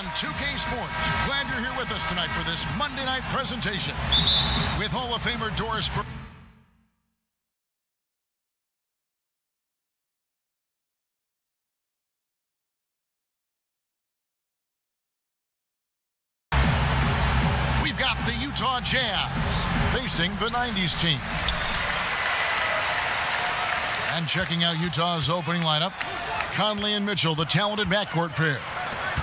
2K Sports. Glad you're here with us tonight for this Monday night presentation with Hall of Famer Doris Burke. We've got the Utah Jazz facing the 90s team. And checking out Utah's opening lineup, Conley and Mitchell, the talented backcourt pair.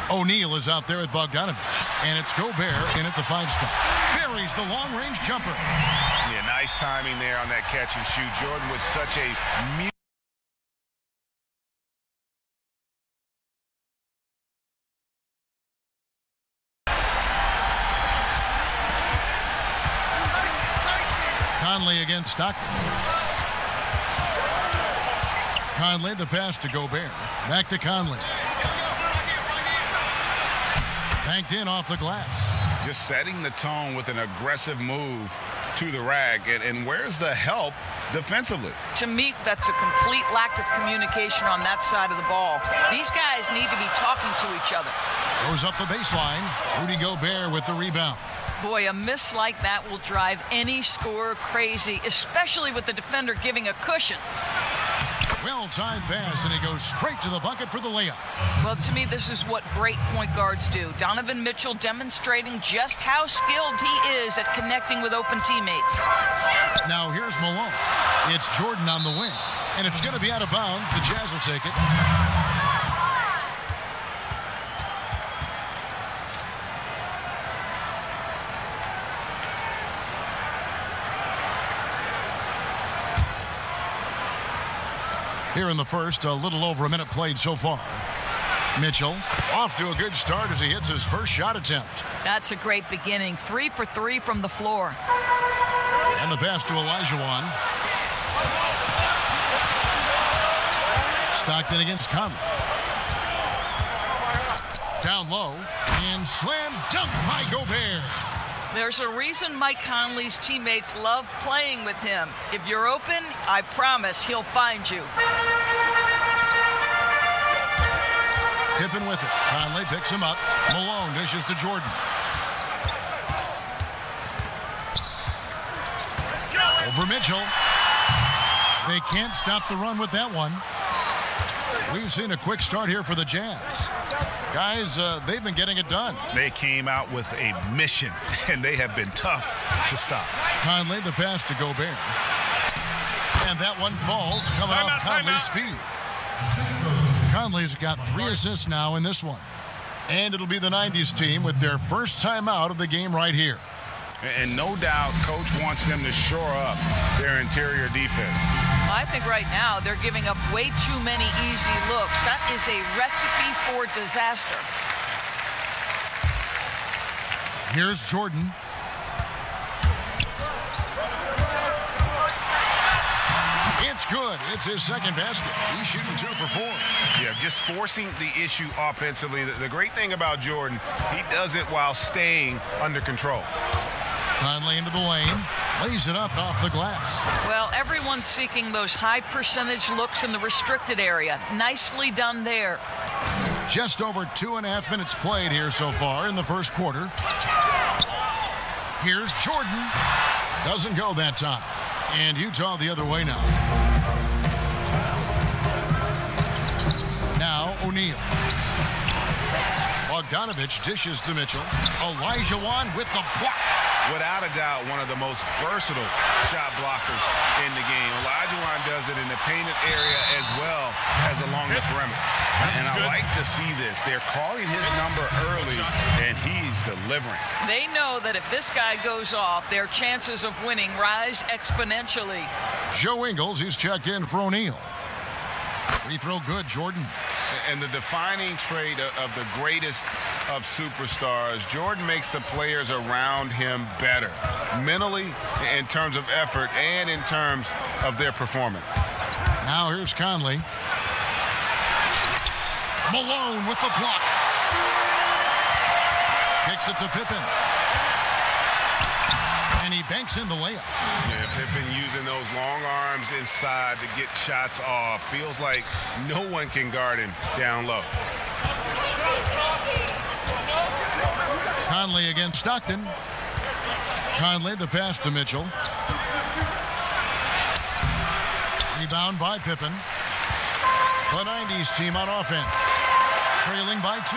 O'Neal is out there with Bogdanovich, and it's Gobert in at the 5 spot. Buries the long-range jumper. Yeah, nice timing there on that catch and shoot. Jordan was such a Conley against Stockton. Conley, the pass to Gobert. Back to Conley. Banked in off the glass. just setting the tone with an aggressive move to the rack. And where's the help defensively? To me, that's a complete lack of communication on that side of the ball. These guys need to be talking to each other. Goes up the baseline. Rudy Gobert with the rebound. Boy, a miss like that will drive any scorer crazy, especially with the defender giving a cushion. Well-timed pass, and he goes straight to the bucket for the layup. Well, to me, this is what great point guards do. Donovan Mitchell demonstrating just how skilled he is at connecting with open teammates. Now here's Malone. It's Jordan on the wing, and it's going to be out of bounds. The Jazz will take it. Here in the first, a little over a minute played so far. Mitchell off to a good start as he hits his first shot attempt. That's a great beginning. 3 for 3 from the floor. And the pass to Olajuwon. Stockton against Conley. Down low and slam dunk by Gobert. There's a reason Mike Conley's teammates love playing with him. If you're open, I promise he'll find you. Pippen with it. Conley picks him up. Malone dishes to Jordan. Over Mitchell. They can't stop the run with that one. We've seen a quick start here for the Jazz. Guys, they've been getting it done. They came out with a mission, and they have been tough to stop. Conley, the pass to Gobert. And that one falls coming off Conley's feet. Conley's got 3 assists now in this one. And it'll be the 90s team with their first time out of the game right here. And no doubt, Coach wants them to shore up their interior defense. Well, I think right now they're giving up way too many easy looks. That is a recipe for disaster. Here's Jordan. It's good. It's his second basket. He's shooting 2 for 4. Yeah, just forcing the issue offensively. The great thing about Jordan, he does it while staying under control. Conley into the lane. Lays it up off the glass. Well, everyone's seeking those high percentage looks in the restricted area. Nicely done there. Just over 2.5 minutes played here so far in the first quarter. Here's Jordan. Doesn't go that time. And Utah the other way now. Now O'Neal. Bogdanovich dishes to Mitchell. Olajuwon with the block. Without a doubt, one of the most versatile shot blockers in the game. Olajuwon does it in the painted area as well as along the perimeter. And I like to see this. They're calling his number early, and he's delivering. They know that if this guy goes off, their chances of winning rise exponentially. Joe Ingles, he's checked in for O'Neal. Free throw good, Jordan. And the defining trait of the greatest of superstars, Jordan makes the players around him better, mentally, in terms of effort, and in terms of their performance. Now here's Conley. Malone with the block. Kicks it to Pippen. And he banks in the layup. Yeah, Pippen using those long arms inside to get shots off. Feels like no one can guard him down low. Conley against Stockton. Conley, the pass to Mitchell. Rebound by Pippen. The 90s team on offense. Trailing by 2.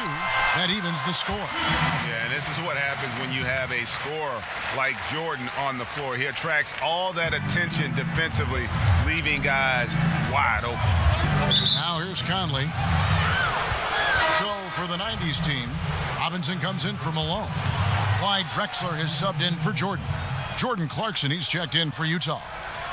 That evens the score. Yeah, and this is what happens when you have a scorer like Jordan on the floor. He attracts all that attention defensively, leaving guys wide open. Now here's Conley. So for the 90s team, Robinson comes in for Malone. Clyde Drexler has subbed in for Jordan. Jordan Clarkson, he's checked in for Utah.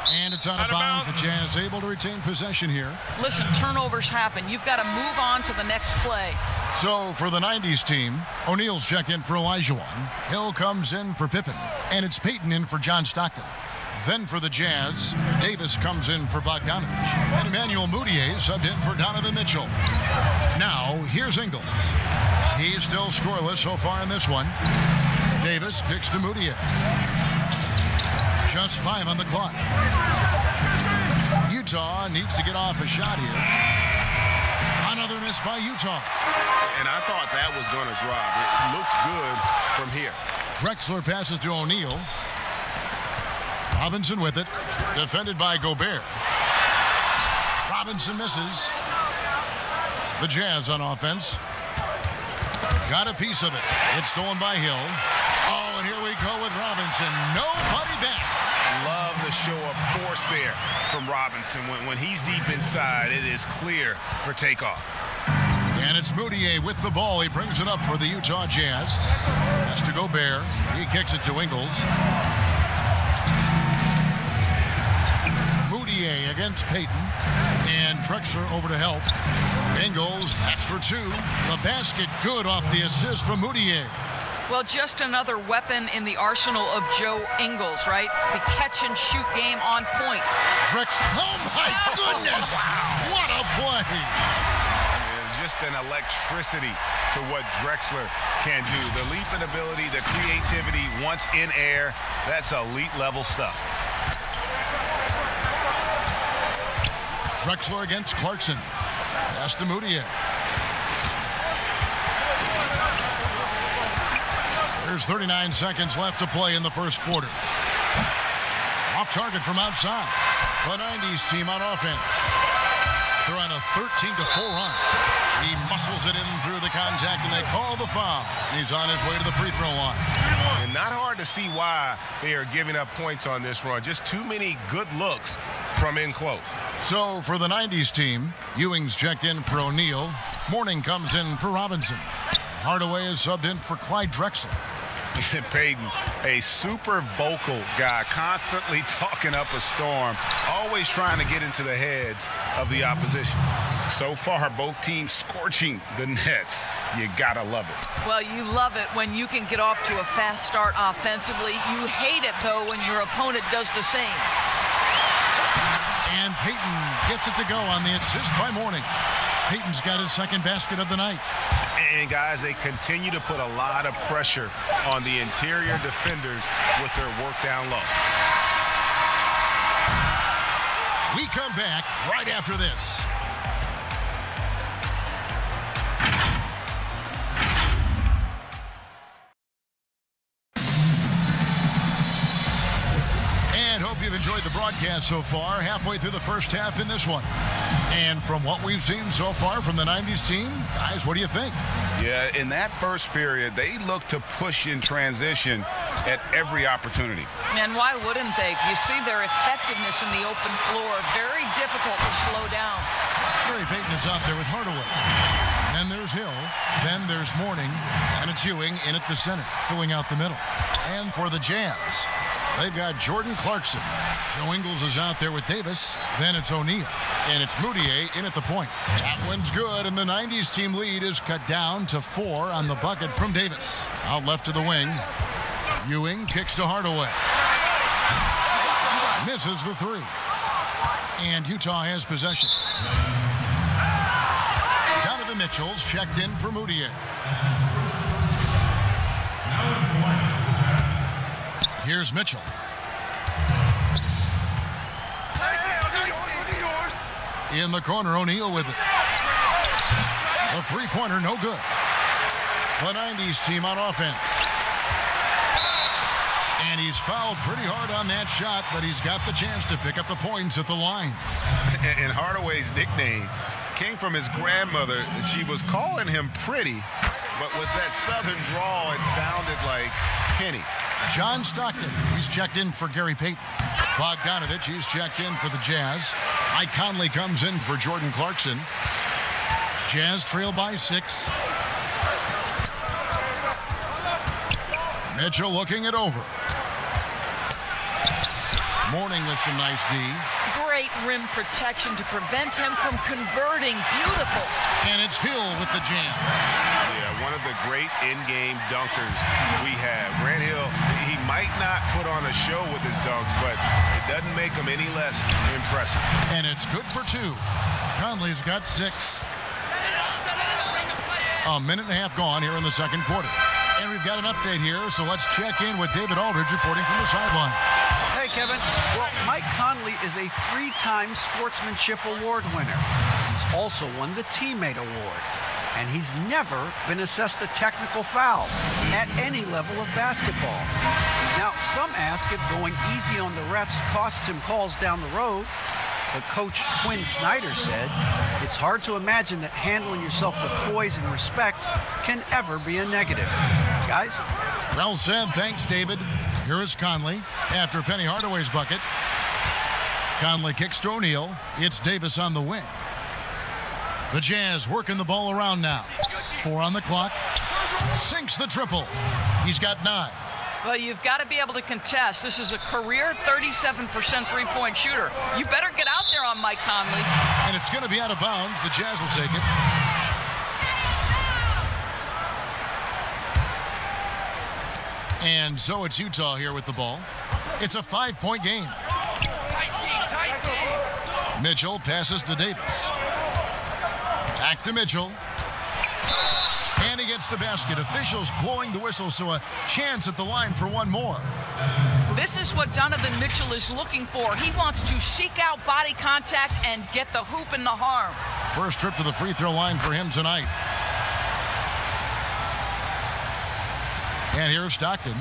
And it's out of bounds. The Jazz able to retain possession here. Listen, turnovers happen. You've got to move on to the next play. So for the 90s team, O'Neal's checked in for Olajuwon. Hill comes in for Pippen. And it's Payton in for John Stockton. Then for the Jazz, Davis comes in for Bogdanovich. And Emmanuel Mudiay subbed in for Donovan Mitchell. Now, here's Ingles. He's still scoreless so far in this one. Davis kicks to Mudiay. Just 5 on the clock. Utah needs to get off a shot here. Another miss by Utah. And I thought that was going to drop. It looked good from here. Drexler passes to O'Neal. Robinson with it. Defended by Gobert. Robinson misses. The Jazz on offense. Got a piece of it. It's stolen by Hill. Oh, and here we go with Robinson. Nobody back. Love the show of force there from Robinson. When he's deep inside, it is clear for takeoff. And it's Mudiay with the ball. He brings it up for the Utah Jazz. Has to Gobert. He kicks it to Ingles. Mudiay against Payton. And Drexler over to help. Ingles, that's for 2. The basket good off the assist from Mudiay. Well, just another weapon in the arsenal of Joe Ingles, right? The catch-and-shoot game on point. Drexler, oh my goodness! Wow. What a play! Yeah, just an electricity to what Drexler can do. The leaping ability, the creativity once in air, that's elite-level stuff. Drexler against Clarkson. Pass to Mudiay. There's 39 seconds left to play in the first quarter. Off target from outside. The 90s team on offense. They're on a 13-4 run. He muscles it in through the contact, and they call the foul. He's on his way to the free throw line. And not hard to see why they are giving up points on this run. Just too many good looks from in close. So for the 90s team, Ewing's checked in for O'Neal. Mourning comes in for Robinson. Hardaway is subbed in for Clyde Drexler. Payton, a super vocal guy, constantly talking up a storm, always trying to get into the heads of the opposition. So far, both teams scorching the nets. You gotta love it. Well, you love it when you can get off to a fast start offensively. You hate it, though, when your opponent does the same. And Payton gets it to go on the assist by Mourning. Payton's got his second basket of the night. And, guys, they continue to put a lot of pressure on the interior defenders with their work down low. We come back right after this. And hope you've enjoyed the broadcast so far. Halfway through the first half in this one. And from what we've seen so far from the 90s team, guys, what do you think? Yeah, in that first period, they looked to push in transition at every opportunity. And why wouldn't they? You see their effectiveness in the open floor. Very difficult to slow down. Gary Payton is out there with Hardaway. Then there's Hill. Then there's Mourning. And it's Ewing in at the center, filling out the middle. And for the Jazz, they've got Jordan Clarkson. Joe Ingles is out there with Davis. Then it's O'Neal. And it's Mudiay in at the point. That one's good, and the 90s team lead is cut down to 4 on the bucket from Davis. Out left to the wing. Ewing kicks to Hardaway. Misses the 3. And Utah has possession. Donovan Mitchell's checked in for Mudiay. Here's Mitchell. In the corner, O'Neal with it. The three-pointer, no good. The 90s team on offense. And he's fouled pretty hard on that shot, but he's got the chance to pick up the points at the line. And Hardaway's nickname came from his grandmother. She was calling him pretty, but with that southern drawl, it sounded like Penny. John Stockton, he's checked in for Gary Payton. Bogdanovich, he's checked in for the Jazz. Mike Conley comes in for Jordan Clarkson. Jazz trail by 6. Mitchell looking it over. Mourning with some nice D. Great rim protection to prevent him from converting. Beautiful. And it's Hill with the jam. Yeah, one of the great in-game dunkers we have. Grant Hill, he might not put on a show with his dunks, but it doesn't make him any less impressive. And it's good for 2. Conley's got 6. A minute and a half gone here in the second quarter. And we've got an update here, so let's check in with David Aldridge reporting from the sideline. Hey, Kevin. Well, Mike Conley is a 3-time Sportsmanship Award winner. He's also won the Teammate Award. And he's never been assessed a technical foul at any level of basketball. Now, some ask if going easy on the refs costs him calls down the road. But Coach Quinn Snyder said, it's hard to imagine that handling yourself with poise and respect can ever be a negative. Guys? Well said. Thanks, David. Here is Conley after Penny Hardaway's bucket. Conley kicks to O'Neal. It's Davis on the wing. The Jazz working the ball around now. 4 on the clock. Sinks the triple. He's got 9. Well, you've got to be able to contest. This is a career 37% three-point shooter. You better get out there on Mike Conley. And it's going to be out of bounds. The Jazz will take it. And so it's Utah here with the ball. It's a 5-point game. Mitchell passes to Davis. Back to Mitchell. And he gets the basket. Officials blowing the whistle, so a chance at the line for one more. This is what Donovan Mitchell is looking for. He wants to seek out body contact and get the hoop and the harm. First trip to the free throw line for him tonight. And here's Stockton.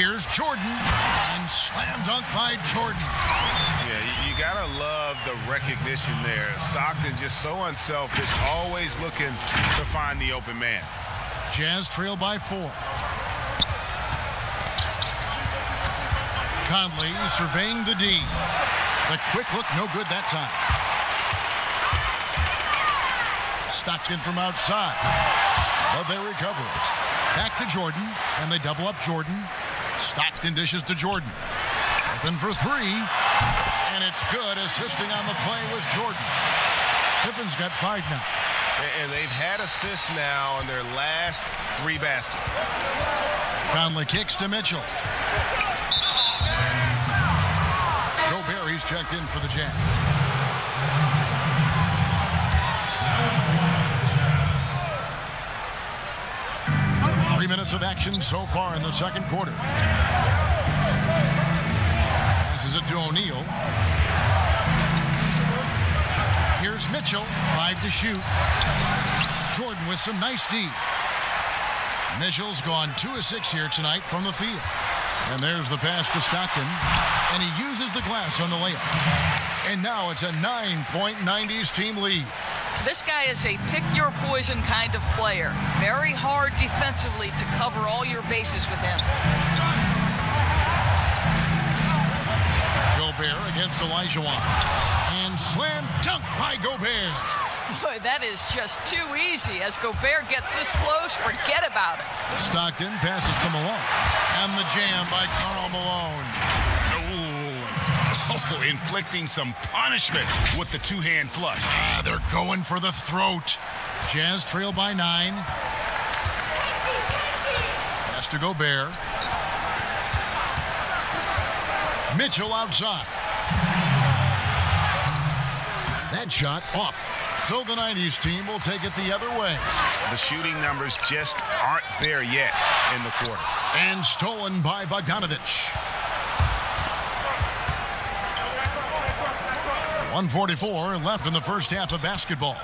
Here's Jordan. And slam dunk by Jordan. Yeah, you gotta love the recognition there. Stockton just so unselfish, always looking to find the open man. Jazz trail by 4. Conley surveying the D. The quick look, no good that time. Stockton from outside. But they recover it. Back to Jordan, and they double up Jordan. Stockton dishes to Jordan. Open for 3. And it's good. Assisting on the play was Jordan. Pippen's got 5 now. And they've had assists now on their last 3 baskets. Conley kicks to Mitchell. Gobert, he's checked in for the Jazz. Minutes of action so far in the second quarter. Passes it to O'Neal. Here's Mitchell, 5 to shoot. Jordan with some nice D. Mitchell's gone 2 of 6 here tonight from the field. And there's the pass to Stockton. And he uses the glass on the layup. And now it's a 9-point 90s team lead. This guy is a pick-your-poison kind of player. Very hard defensively to cover all your bases with him. Gobert against Olajuwon. And slam dunk by Gobert. Boy, that is just too easy. As Gobert gets this close, forget about it. Stockton passes to Malone. And the jam by Karl Malone. Oh, inflicting some punishment with the 2-hand flush. They're going for the throat. Jazz trail by 9. Pass to Gobert. Mitchell outside. That shot off. So the 90s team will take it the other way. The shooting numbers just aren't there yet in the quarter. And stolen by Bogdanovich. 1:44 left in the first half of basketball.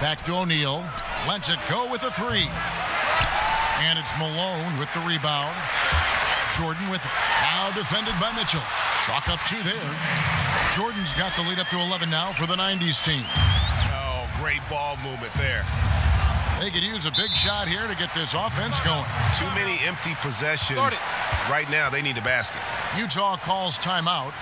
Back to O'Neal. Lets it go with a 3. And it's Malone with the rebound. Jordan with it. Now defended by Mitchell. Chalk up 2 there. Jordan's got the lead up to 11 now for the 90s team. Oh, great ball movement there. They could use a big shot here to get this offense going. Too many empty possessions. Right now, they need a basket. Utah calls timeout.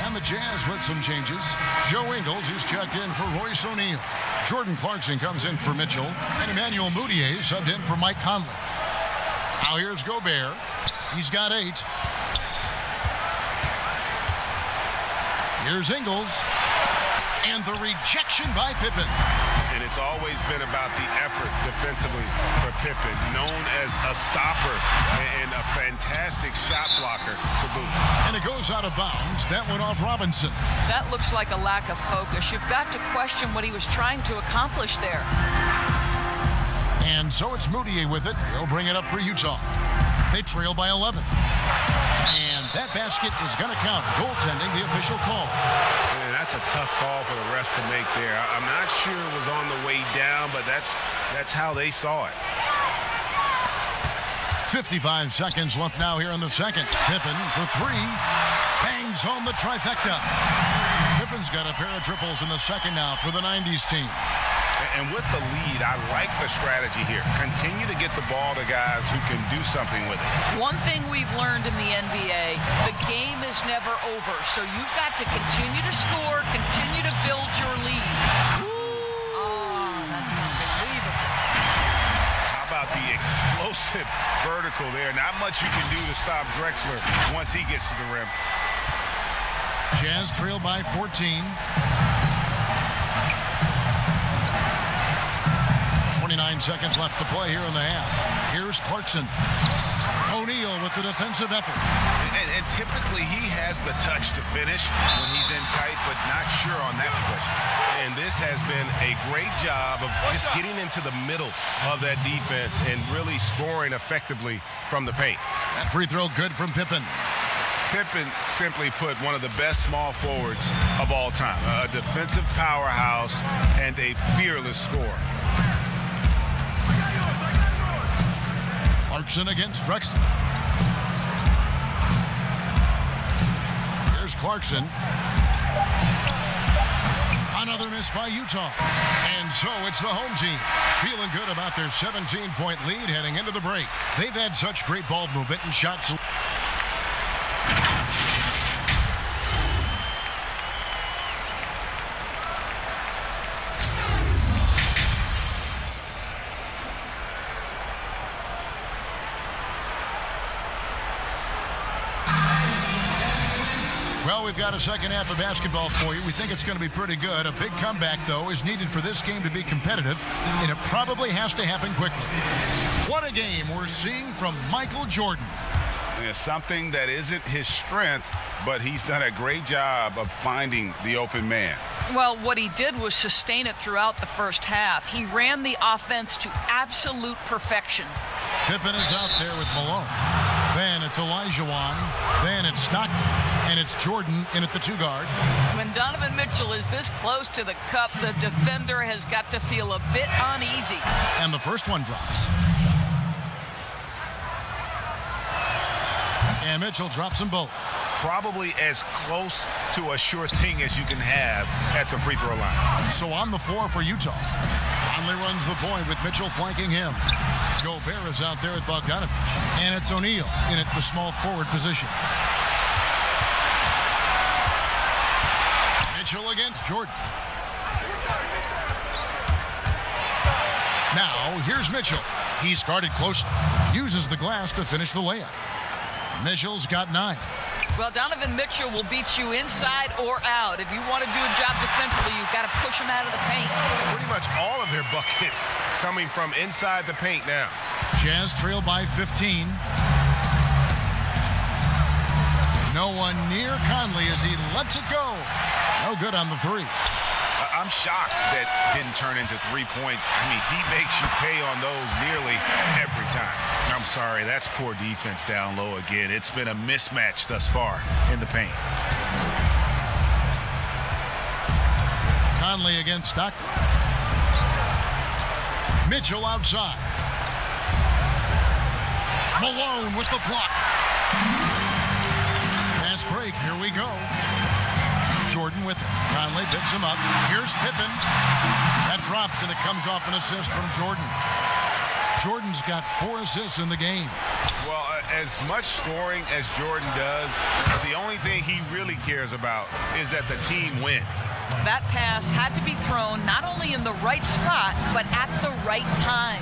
And the Jazz with some changes. Joe Ingles, who's checked in for Royce O'Neal. Jordan Clarkson comes in for Mitchell. And Emmanuel Mudiay subbed in for Mike Conley. Now here's Gobert. He's got 8. Here's Ingles. And the rejection by Pippen. And it's always been about the effort defensively for Pippen, known as a stopper and a fantastic shot blocker to boot. And it goes out of bounds. That went off Robinson. That looks like a lack of focus. You've got to question what he was trying to accomplish there. And so it's Mudiay with it. He'll bring it up for Utah. They trail by 11. And that basket is going to count. Goaltending, the official call. Man, that's a tough call for the refs to make there. I'm not sure it was on the way down, but that's how they saw it. 55 seconds left now here in the second. Pippen for 3. Bangs home the trifecta. Pippen's got a pair of triples in the second now for the 90s team. And with the lead, I like the strategy here. Continue to get the ball to guys who can do something with it. One thing we've learned in the NBA, the game is never over. So you've got to continue to score, continue to build your lead. Oh, that's unbelievable. How about the explosive vertical there? Not much you can do to stop Drexler once he gets to the rim. Jazz trail by 14. 29 seconds left to play here in the half. Here's Clarkson. O'Neal with the defensive effort. And typically he has the touch to finish when he's in tight, but not sure on that possession. And this has been a great job of just getting into the middle of that defense and really scoring effectively from the paint. That free throw good from Pippen. Pippen, simply put, one of the best small forwards of all time. A defensive powerhouse and a fearless scorer. Clarkson against Drexler. Here's Clarkson. Another miss by Utah. And so it's the home team feeling good about their 17-point lead heading into the break. They've had such great ball movement and shots. Well, we've got a second half of basketball for you. We think it's going to be pretty good. A big comeback, though, is needed for this game to be competitive, and it probably has to happen quickly. What a game we're seeing from Michael Jordan. Yeah, something that isn't his strength, but he's done a great job of finding the open man. Well, what he did was sustain it throughout the first half. He ran the offense to absolute perfection. Pippen is out there with Malone. Then it's Olajuwon. Then it's Stockton. And it's Jordan in at the 2-guard. When Donovan Mitchell is this close to the cup, the defender has got to feel a bit uneasy. And the first one drops. And Mitchell drops them both. Probably as close to a sure thing as you can have at the free throw line. So on the floor for Utah. Conley runs the point with Mitchell flanking him. Gobert is out there with Bogdanovich. And it's O'Neal in at the small forward position. Mitchell against Jordan. Now, here's Mitchell. He's guarded closely. Uses the glass to finish the layup. Mitchell's got 9. Well, Donovan Mitchell will beat you inside or out. If you want to do a job defensively, you've got to push him out of the paint. Pretty much all of their buckets coming from inside the paint now. Jazz trail by 15. No one near Conley as he lets it go. No good on the 3. I'm shocked that didn't turn into 3 points. I mean, he makes you pay on those nearly every time. I'm sorry, that's poor defense down low again. It's been a mismatch thus far in the paint. Conley against Stockton. Mitchell outside. Malone with the block. Fast break. Here we go. Jordan with it. Conley picks him up. Here's Pippen. That drops, and it comes off an assist from Jordan. Jordan's got 4 assists in the game. Well, as much scoring as Jordan does, the only thing he really cares about is that the team wins. That pass had to be thrown not only in the right spot, but at the right time.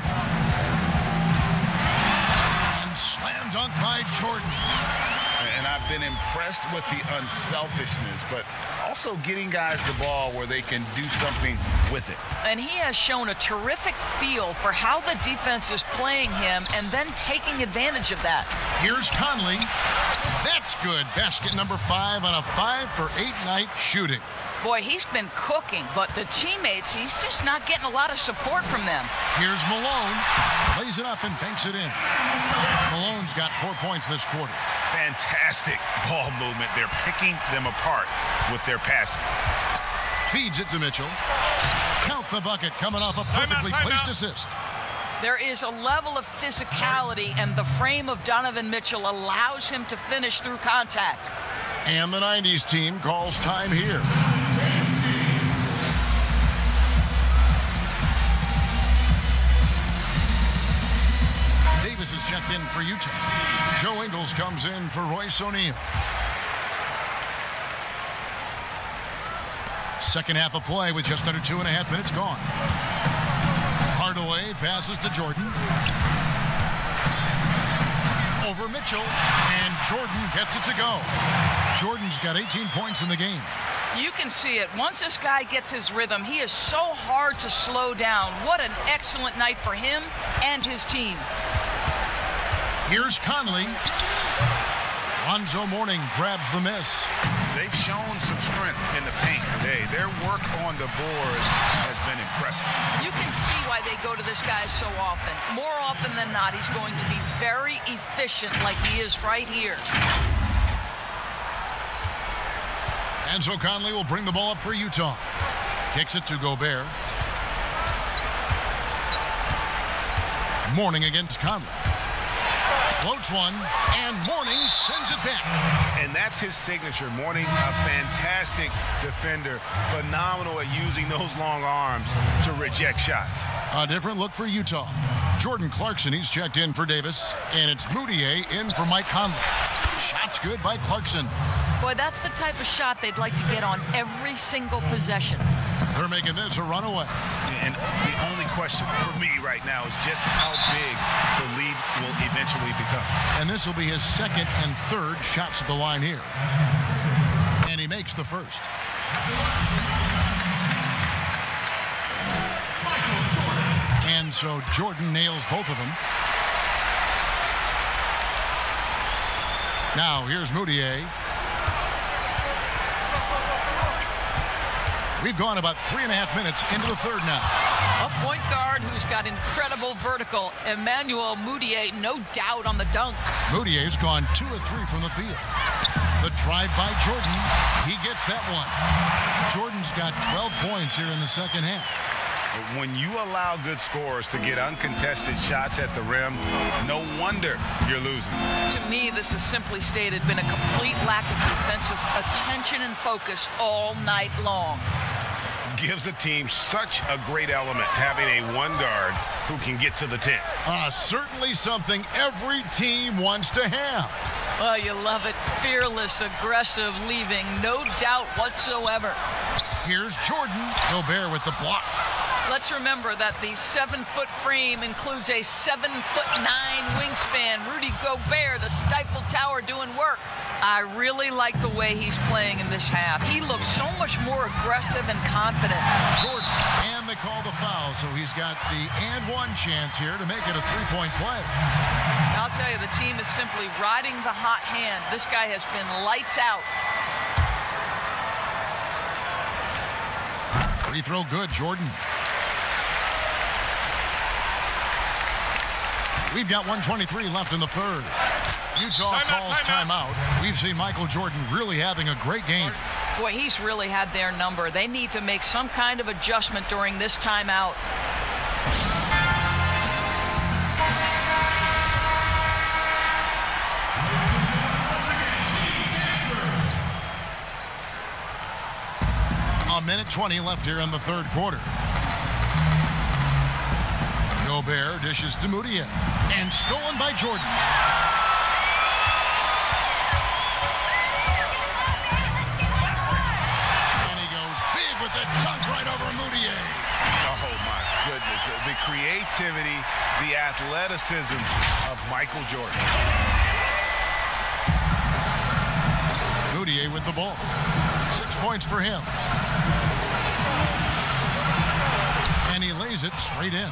And slam dunk by Jordan. And I've been impressed with the unselfishness, but also getting guys the ball where they can do something with it. And he has shown a terrific feel for how the defense is playing him and then taking advantage of that. Here's Conley. That's good. Basket number 5 on a 5-for-8 night shooting. Boy, he's been cooking, but the teammates, he's just not getting a lot of support from them. Here's Malone. Lays it up and banks it in. Malone's got 4 points this quarter. Fantastic ball movement. They're picking them apart with their passing. Feeds it to Mitchell. Count the bucket coming off a perfectly placed assist. There is a level of physicality, and the frame of Donovan Mitchell allows him to finish through contact. And the 90s team calls time here. Davis is checked in for Utah. Joe Ingles comes in for Royce O'Neal. Second half of play with just under 2.5 minutes gone. Hardaway passes to Jordan. Over Mitchell, and Jordan gets it to go. Jordan's got 18 points in the game. You can see it. Once this guy gets his rhythm, he is so hard to slow down. What an excellent night for him and his team. Here's Conley. Lonzo Mourning grabs the miss. They've shown some strength in the paint today. Their work on the boards has been impressive. You can see why they go to this guy so often. More often than not, he's going to be very efficient like he is right here. And so Conley will bring the ball up for Utah. Kicks it to Gobert. Mourning against Conley. Floats one, and Mourning sends it back. And that's his signature. Mourning, a fantastic defender. Phenomenal at using those long arms to reject shots. A different look for Utah. Jordan Clarkson, he's checked in for Davis. And it's Moutier in for Mike Conley. Shots good by Clarkson. Boy, that's the type of shot they'd like to get on every single possession. They're making this a runaway. And the only question for me right now is just how big the lead will eventually become. And this will be his second and third shots at the line here. And he makes the first. And so Jordan nails both of them. Now here's Moutier. We've gone about 3.5 minutes into the third now. A point guard who's got incredible vertical. Emmanuel Moutier, no doubt on the dunk. Moutier's gone 2 of 3 from the field. The drive by Jordan. He gets that one. Jordan's got 12 points here in the second half. When you allow good scorers to get uncontested shots at the rim, no wonder you're losing. To me, this has simply stated been a complete lack of defensive attention and focus all night long. Gives a team such a great element having a one guard who can get to the 10. Certainly something every team wants to have. Well, you love it. Fearless, aggressive, leaving no doubt whatsoever. Here's Jordan. Gobert with the block. Let's remember that the 7-foot frame includes a 7'9" wingspan. Rudy Gobert, the Stifle Tower, doing work. I really like the way he's playing in this half. He looks so much more aggressive and confident. Jordan, and they call the foul, so he's got the and one chance here to make it a three-point play. I'll tell you, the team is simply riding the hot hand. This guy has been lights out. Free throw good, Jordan. We've got 1:23 left in the third. Utah calls timeout. We've seen Michael Jordan really having a great game. Boy, he's really had their number. They need to make some kind of adjustment during this timeout. 1:20 left here in the third quarter. Gobert dishes to Moutier. And stolen by Jordan. And he goes big with the dunk right over Moutier. Oh, my goodness. The creativity, the athleticism of Michael Jordan. Moutier with the ball. 6 points for him. And he lays it straight in.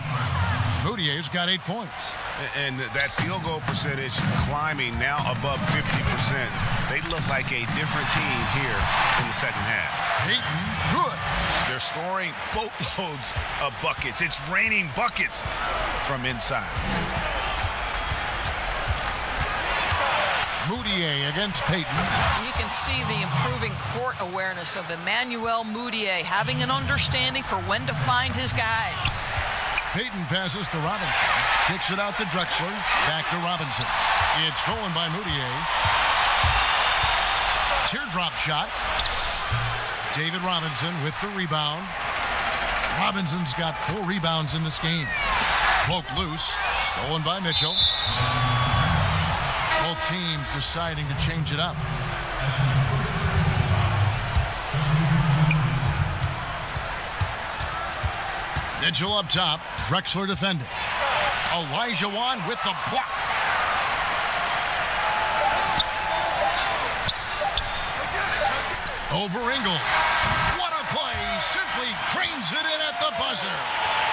Moutier's got 8 points. And that field goal percentage climbing now above 50%. They look like a different team here in the second half. Payton, good. They're scoring boatloads of buckets. It's raining buckets from inside. Moutier against Payton. You can see the improving court awareness of Emmanuel Moutier, having an understanding for when to find his guys. Payton passes to Robinson. Kicks it out to Drexler. Back to Robinson. It's stolen by Moutier. Teardrop shot. David Robinson with the rebound. Robinson's got 4 rebounds in this game. Poked loose. Stolen by Mitchell. Both teams deciding to change it up. Mitchell up top. Drexler defending. Olajuwon with the block. Over Ingles. What a play. Simply drains it in at the buzzer.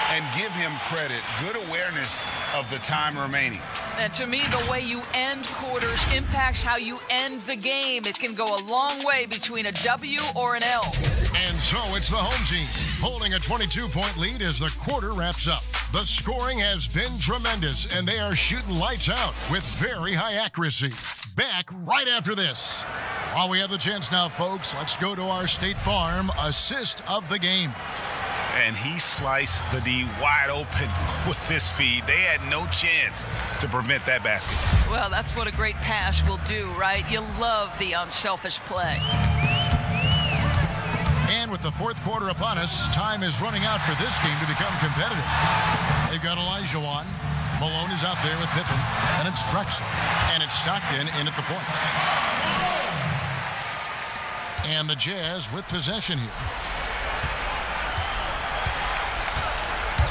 And give him credit. Good awareness of the time remaining. And to me, the way you end quarters impacts how you end the game. It can go a long way between a W or an L. And so it's the home team holding a 22-point lead as the quarter wraps up. The scoring has been tremendous, and they are shooting lights out with very high accuracy. Back right after this. While we have the chance now, folks, let's go to our State Farm assist of the game. And he sliced the D wide open with this feed. They had no chance to prevent that basket. Well, that's what a great pass will do, right? You love the unselfish play. And with the fourth quarter upon us, time is running out for this game to become competitive. They've got Olajuwon. Malone is out there with Pippen. And it's Drexler. And it's Stockton in at the point. And the Jazz with possession here.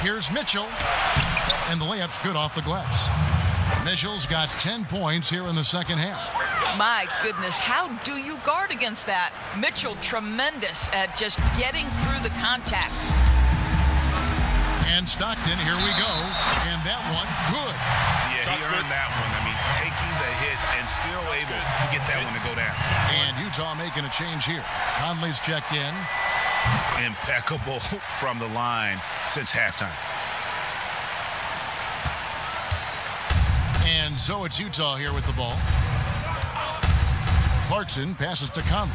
Here's Mitchell. And the layup's good off the glass. Mitchell's got 10 points here in the second half. My goodness, how do you guard against that? Mitchell, tremendous at just getting through the contact. And Stockton, here we go. And that one, good. Yeah, he earned that one. I mean, taking the hit and still able to get that one to go down. And Utah making a change here. Conley's checked in. Impeccable from the line since halftime. And so it's Utah here with the ball. Clarkson passes to Conley.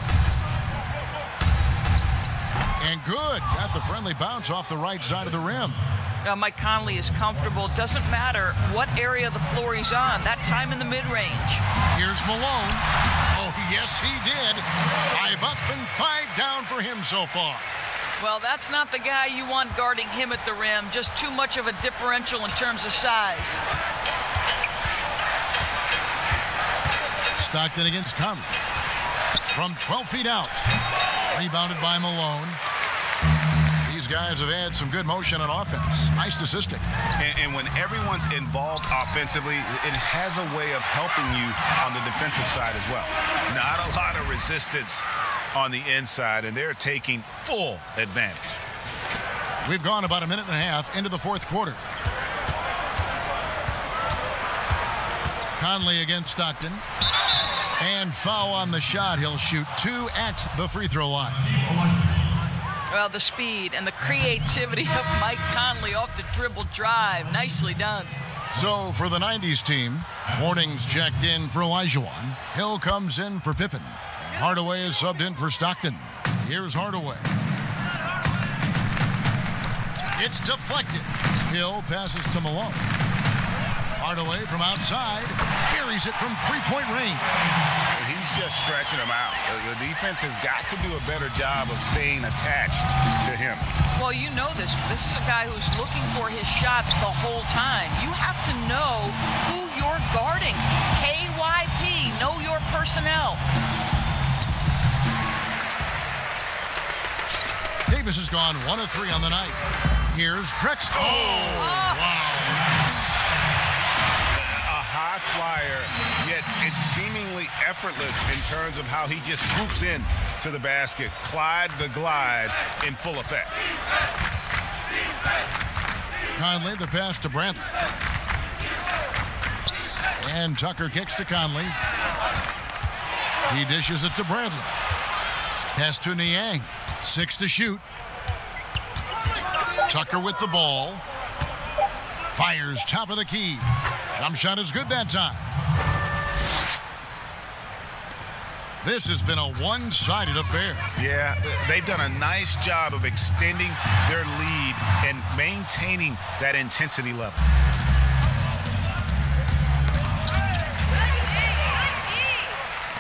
And good. Got the friendly bounce off the right side of the rim. Mike Conley is comfortable. Doesn't matter what area of the floor he's on. That time in the mid-range. Here's Malone. Oh, yes, he did. 5 up and 5 down for him so far. Well, that's not the guy you want guarding him at the rim. Just too much of a differential in terms of size. Stockton against Conley. From 12 feet out. Rebounded by Malone. These guys have had some good motion on offense. Nice assisting. And when everyone's involved offensively, it has a way of helping you on the defensive side as well. Not a lot of resistance on the inside, and they're taking full advantage. We've gone about a minute and a half into the fourth quarter. Conley against Stockton. And foul on the shot. He'll shoot 2 at the free throw line. Well, the speed and the creativity of Mike Conley off the dribble drive. Nicely done. So for the 90s team, Warning's checked in for Olajuwon. Hill comes in for Pippen. Hardaway is subbed in for Stockton. Here's Hardaway. It's deflected. Hill passes to Malone. Hardaway from outside buries it from 3-point range. He he's just stretching him out. The defense has got to do a better job of staying attached to him. Well, you know this. This is a guy who's looking for his shot the whole time. You have to know who you're guarding. KYP, know your personnel. Davis has gone 1 of 3 on the night. Here's Drexler. Wow. A high flyer, yet it's seemingly effortless in terms of how he just swoops in to the basket. Clyde the glide in full effect. Conley, the pass to Brantley. And Tucker kicks to Conley. He dishes it to Brantley. Pass to Niang. 6 to shoot. Tucker with the ball. Fires top of the key. Jump shot is good that time. This has been a one-sided affair. Yeah, they've done a nice job of extending their lead and maintaining that intensity level.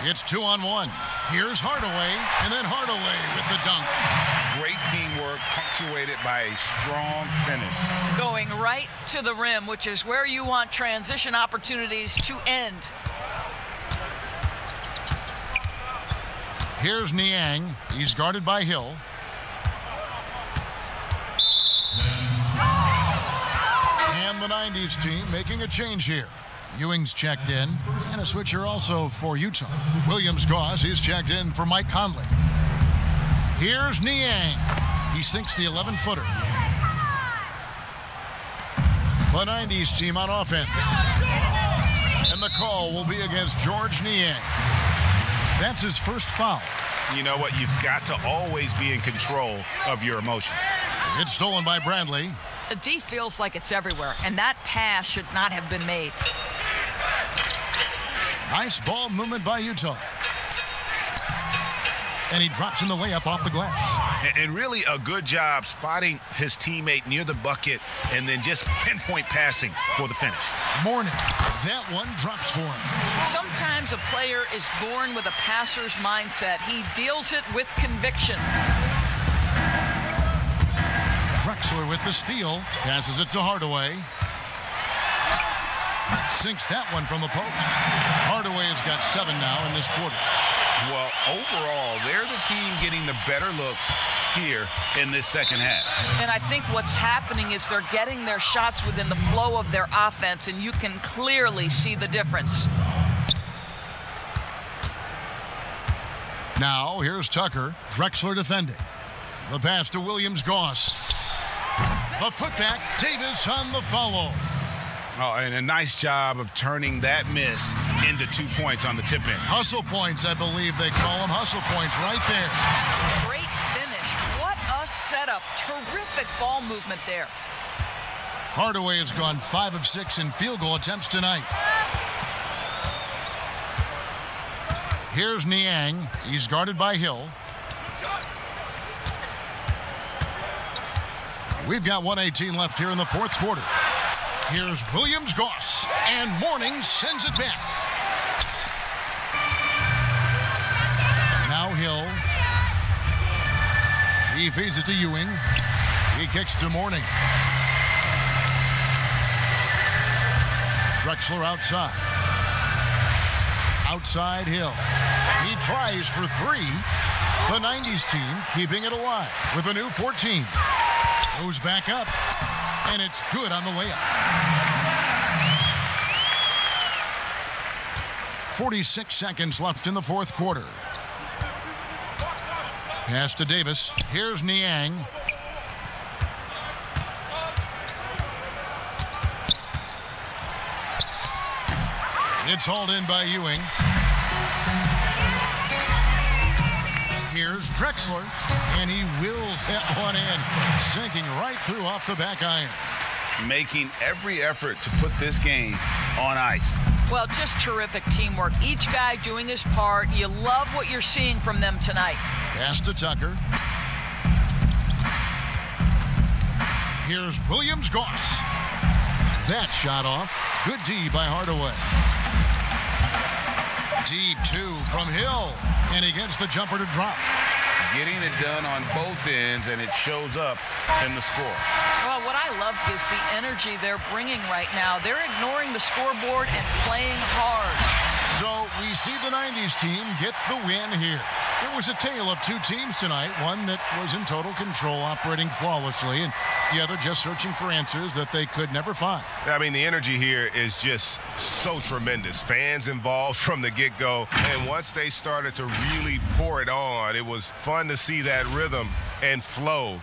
It's 2-on-1. Here's Hardaway, and then Hardaway with the dunk. Great teamwork punctuated by a strong finish. Going right to the rim, which is where you want transition opportunities to end. Here's Niang. He's guarded by Hill. And the 90s team making a change here. Ewing's checked in, and a switcher also for Utah. Williams-Goss is checked in for Mike Conley. Here's Niang. He sinks the 11-footer. The 90s team on offense. And the call will be against Georges Niang. That's his first foul. You know what? You've got to always be in control of your emotions. It's stolen by Bradley. The D feels like it's everywhere, and that pass should not have been made. Nice ball movement by Utah. And he drops in the layup off the glass. And really a good job spotting his teammate near the bucket and then just pinpoint passing for the finish. Mourning. That one drops for him. Sometimes a player is born with a passer's mindset. He deals it with conviction. Drexler with the steal. Passes it to Hardaway. Sinks that one from the post. Hardaway has got 7 now in this quarter. Well, overall, they're the team getting the better looks here in this second half. And I think what's happening is they're getting their shots within the flow of their offense, and you can clearly see the difference. Now, here's Tucker. Drexler defending. The pass to Williams-Goss. The putback. Davis on the follow. Oh, and a nice job of turning that miss into 2 points on the tip-in. Hustle points, I believe they call them. Hustle points right there. Great finish. What a setup. Terrific ball movement there. Hardaway has gone 5 of 6 in field goal attempts tonight. Here's Niang. He's guarded by Hill. We've got 1:18 left here in the fourth quarter. Here's Williams-Goss, and Mourning sends it back. Now Hill. He feeds it to Ewing. He kicks to Mourning. Drexler outside. Outside Hill. He tries for 3. The 90s team keeping it alive with a new 14. Goes back up, and it's good on the layup. 46 seconds left in the fourth quarter. Pass to Davis. Here's Niang. It's hauled in by Ewing. Here's Drexler, and he wills that one in, sinking right through off the back iron. Making every effort to put this game on ice. Well, just terrific teamwork. Each guy doing his part. You love what you're seeing from them tonight. Pass to Tucker. Here's Williams-Goss. That shot off. Good D by Hardaway. Deep 2 from Hill, and he gets the jumper to drop. Getting it done on both ends, and it shows up in the score. Well, what I love is the energy they're bringing right now. They're ignoring the scoreboard and playing hard. So we see the 90s team get the win here. It was a tale of two teams tonight, one that was in total control, operating flawlessly, and the other just searching for answers that they could never find. I mean, the energy here is just so tremendous. Fans involved from the get-go, and once they started to really pour it on, it was fun to see that rhythm and flow